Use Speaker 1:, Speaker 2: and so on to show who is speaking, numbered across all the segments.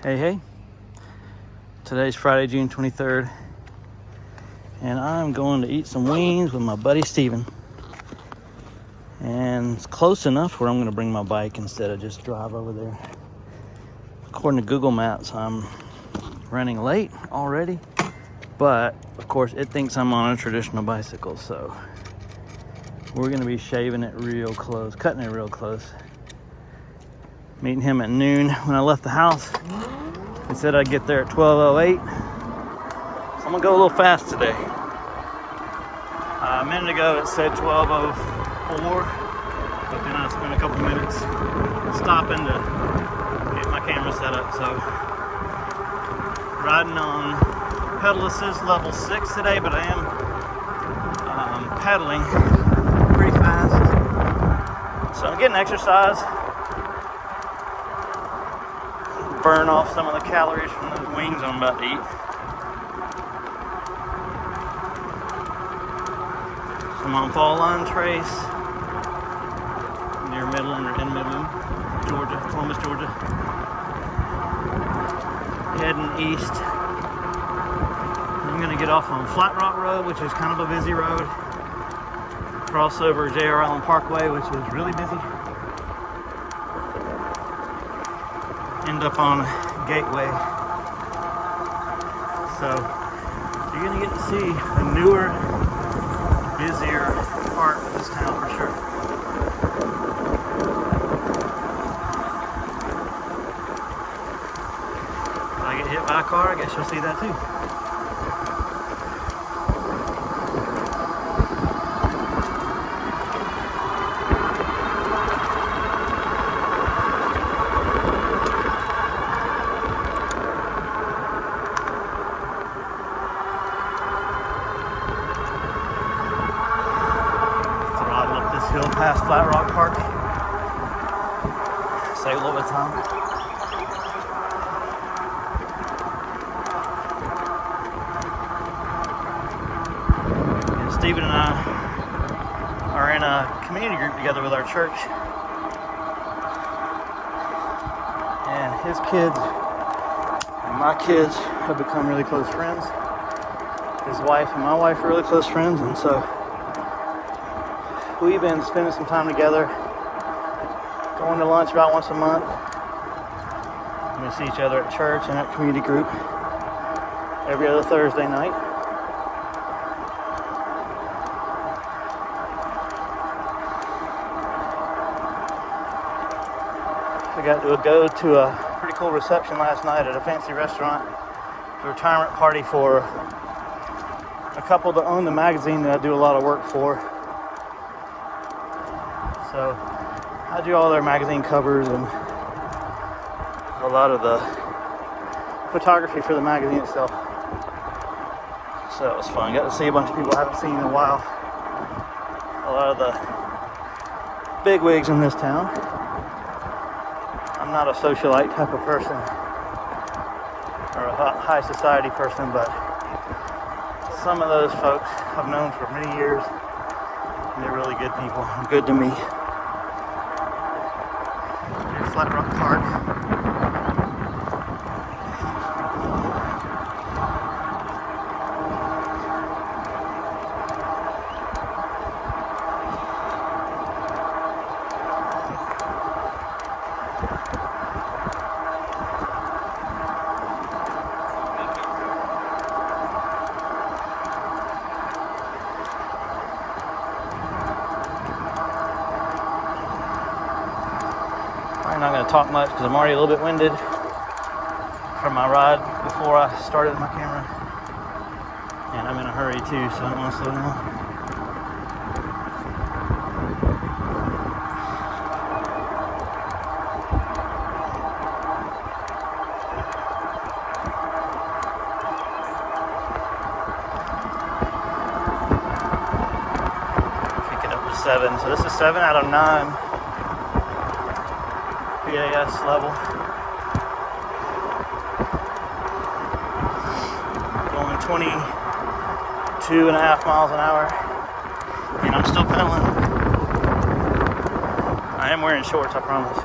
Speaker 1: Hey, today's Friday, June 23rd, and I'm going to eat some wings with my buddy Steven. And it's close enough where I'm going to bring my bike instead of just drive over there. According to Google Maps, I'm running late already, but of course it thinks I'm on a traditional bicycle, so we're going to be shaving it real close, cutting it real close. Meeting him at noon. When I left the house, he said I'd get there at 12:08. So I'm gonna go a little fast today. A minute ago it said 12:04, but then I spent a couple minutes stopping to get my camera set up. So riding on pedal assist level 6 today, but I am pedaling pretty fast. So I'm getting exercise. Burn off some of the calories from those wings I'm about to eat. So I'm on Fall Line Trace near Midland, or in Midland, Georgia, Columbus, Georgia. Heading east. I'm going to get off on Flat Rock Road, which is kind of a busy road. Cross over JR Allen Parkway, which is really busy. End up on Gateway. So you're gonna get to see a newer, busier part of this town for sure. If I get hit by a car, I guess you'll see that too. Past Flat Rock Park. Save a little bit of time. And Steven and I are in a community group together with our church. And his kids and my kids have become really close friends. His wife and my wife are really close friends, and so we've been spending some time together, going to lunch about once a month. We see each other at church and at community group every other Thursday night. I got to go to a pretty cool reception last night at a fancy restaurant. A retirement party for a couple that own the magazine that I do a lot of work for. So I do all their magazine covers and a lot of the photography for the magazine itself. So it was fun. Got to see a bunch of people I haven't seen in a while. A lot of the big wigs in this town. I'm not a socialite type of person or a high society person, but some of those folks I've known for many years, and they're really good people, good to me. Flat Rock Park. I'm not going to talk much because I'm already a little bit winded from my ride before I started my camera, and I'm in a hurry too, so I don't want to slow down. Kick it up to 7, so this is 7 out of 9 PAS level. Going 22.5 miles an hour, and I'm still pedaling. I am wearing shorts, I promise.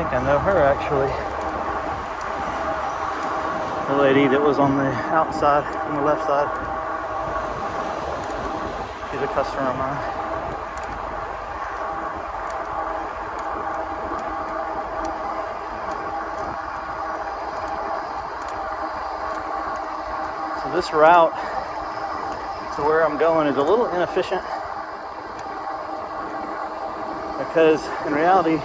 Speaker 1: think I know her actually. The lady that was on the outside, on the left side. She's a customer of mine. So this route to where I'm going is a little inefficient because in reality,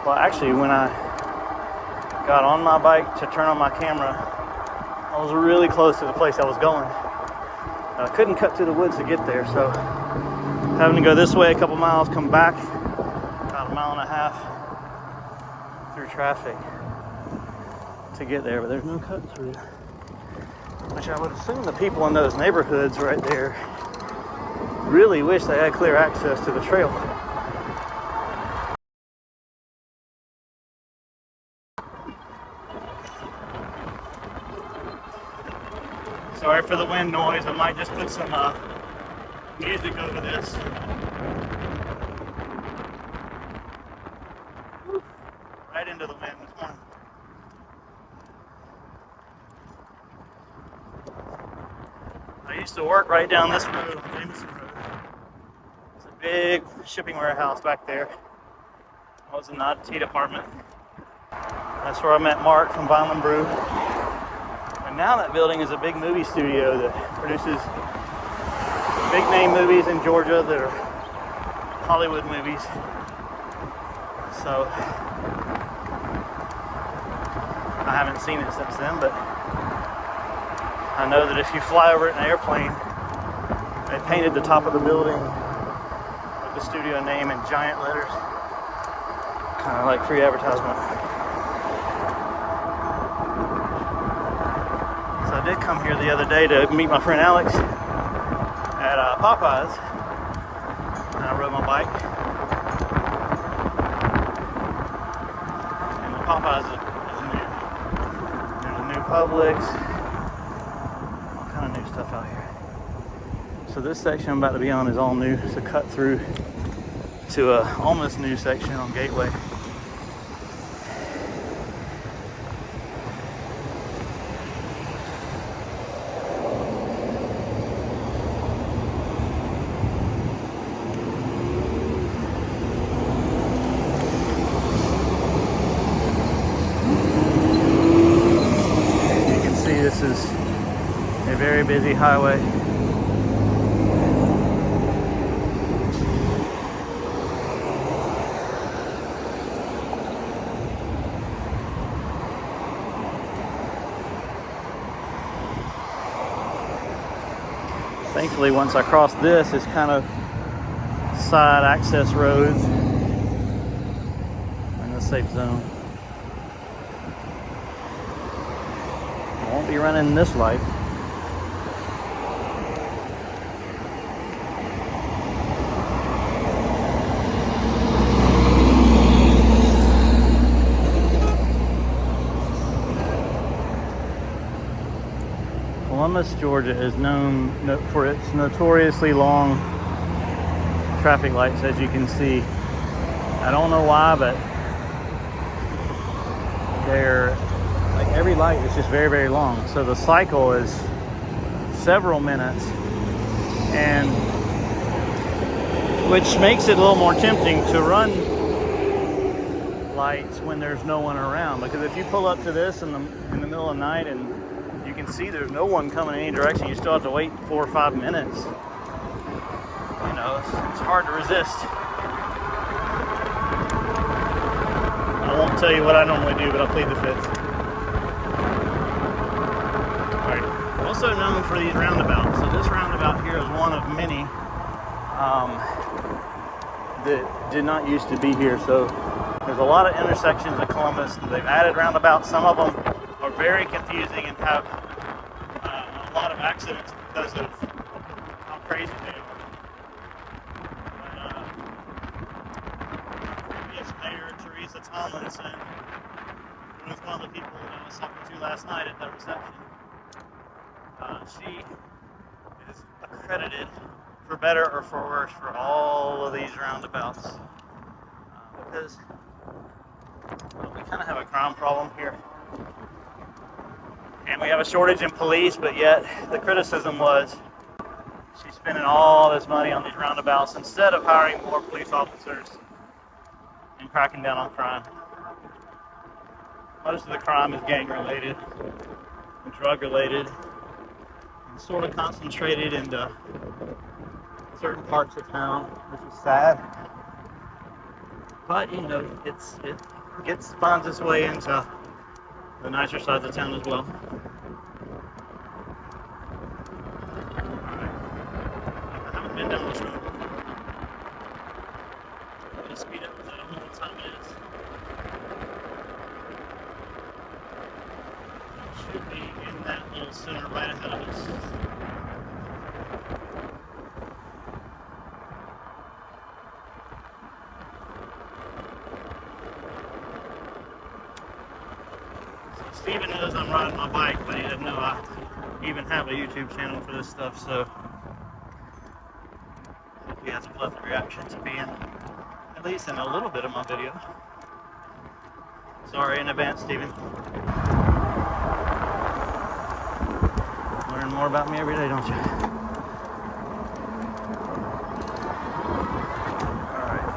Speaker 1: well, actually, when I got on my bike to turn on my camera, I was really close to the place I was going. I couldn't cut through the woods to get there, so having to go this way a couple miles, come back about 1.5 miles through traffic to get there, but there's no cut through. Which I would assume the people in those neighborhoods right there really wish they had clear access to the trail. Sorry for the wind noise. I might just put some music over this. Right into the wind this morning. I used to work right down this road, on Jameson Road. It's a big shipping warehouse back there. I was in the IT department. That's where I met Mark from Violin Brew. And now that building is a big movie studio that produces big name movies in Georgia that are Hollywood movies. So I haven't seen it since then, but I know that if you fly over it in an airplane, they painted the top of the building with the studio name in giant letters. Kind of like free advertisement. So I did come here the other day to meet my friend Alex at Popeyes. And I rode my bike. And the Popeyes is new. There's a new Publix. New stuff out here. So this section I'm about to be on is all new. It's a cut through to a almost new section on Gateway. You can see this is a very busy highway. Thankfully, once I cross this, it's kind of side access roads in the safe zone. I won't be running this light. Columbus, Georgia is known for its notoriously long traffic lights, as you can see. I don't know why, but they're like every light is just very, very long. So the cycle is several minutes, and which makes it a little more tempting to run lights when there's no one around. Because if you pull up to this in the middle of the night and you can see there's no one coming in any direction, you still have to wait 4 or 5 minutes. You know, it's hard to resist. I won't tell you what I normally do, but I'll plead the fifth. Alright, also known for these roundabouts. So this roundabout here is one of many that did not used to be here. So there's a lot of intersections in Columbus. They've added roundabouts. Some of them are very confusing and have a lot of accidents because of how crazy they are. Previous Mayor Teresa Tomlinson was one of the people that I was talking to last night at the reception. She is accredited, for better or for worse, for all of these roundabouts. because we kind of have a crime problem here. And we have a shortage in police, but yet the criticism was she's spending all this money on these roundabouts instead of hiring more police officers and cracking down on crime. Most of the crime is gang related and drug related and sort of concentrated into certain parts of town, which is sad. But you know, it finds its way into the nicer sides of town as well. Alright. I haven't been down this road before. I'm going to speed up because I don't know what time it is. It should be in that little center right ahead of us. Steven knows I'm riding my bike, but he doesn't know I even have a YouTube channel for this stuff, so he has a pleasant reaction to being at least in a little bit of my video. Sorry in advance, Steven. Learn more about me every day, don't you? Alright.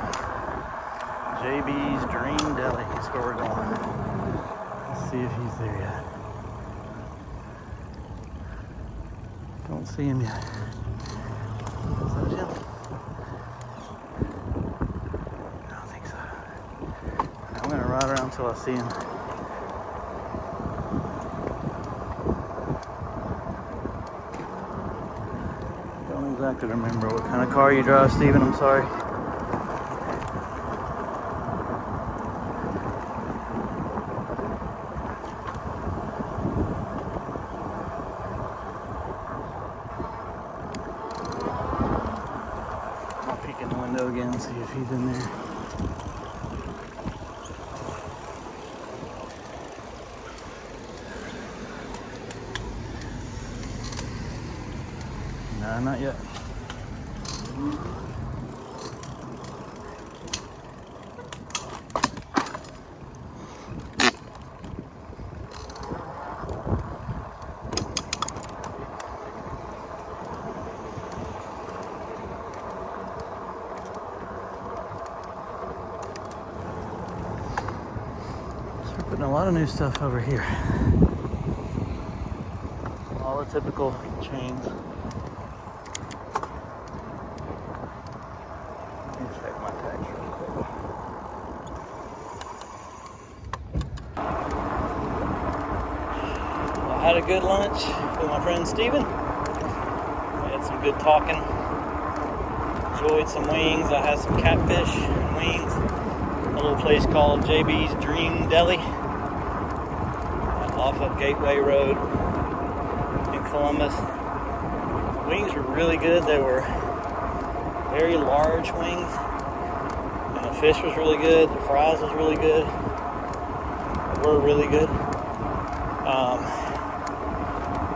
Speaker 1: JB's Dream Deli is where we're going. See if he's there yet. Don't see him yet. Is that him? I don't think so. I'm gonna ride around until I see him. Don't exactly remember what kind of car you drive, Steven. I'm sorry. Again, see if he's in there. No, not yet. Putting a lot of new stuff over here. All the typical chains. Let me check my tags real quick. I had a good lunch with my friend Steven. We had some good talking. Enjoyed some wings. I had some catfish and wings. A little place called JB's Dream Deli off of Gateway Road in Columbus. The wings were really good. They were very large wings, and the fish was really good. The fries was really good. They were really good.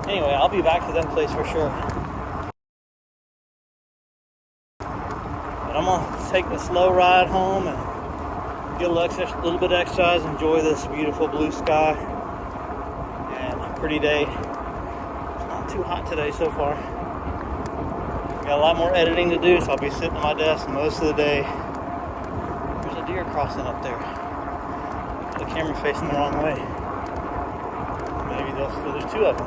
Speaker 1: Anyway, I'll be back to that place for sure. But I'm gonna take the slow ride home and get a little bit of exercise, enjoy this beautiful blue sky and a pretty day. It's not too hot today so far. Got a lot more editing to do, so I'll be sitting at my desk most of the day. There's a deer crossing up there. The camera facing the wrong way. Maybe there's two of them.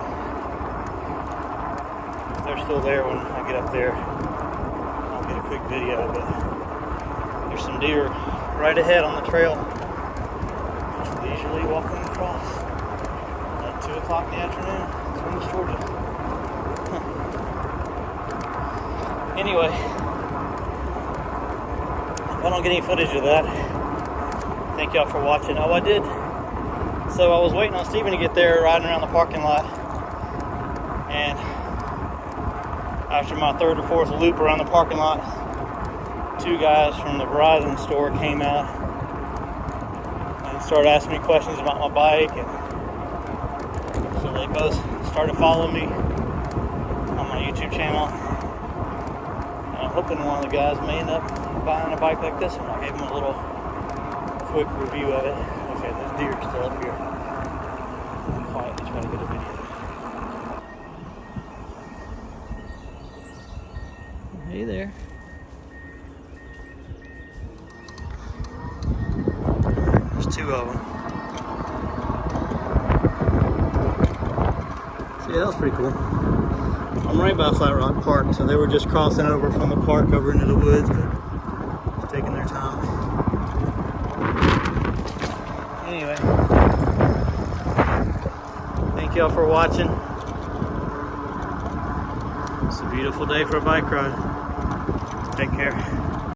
Speaker 1: If they're still there when I get up there, I'll get a quick video, but there's some deer right ahead on the trail, just leisurely walking across at 2 o'clock in the afternoon. It's Columbus, Georgia. Anyway, if I don't get any footage of that, thank y'all for watching. Oh, I did. So I was waiting on Steven to get there, riding around the parking lot, and after my third or fourth loop around the parking lot, two guys from the Verizon store came out and started asking me questions about my bike, and so they both started following me on my YouTube channel. And I'm hoping one of the guys may end up buying a bike like this one. I gave him a little quick review of it. Okay, there's deer still up here. I'm quietly trying to get a video. Hey there. There's 2 of them. So yeah, that was pretty cool. I'm right by Flat Rock Park, so they were just crossing over from the park over into the woods, but just taking their time. Anyway, thank y'all for watching. It's a beautiful day for a bike ride. Take care.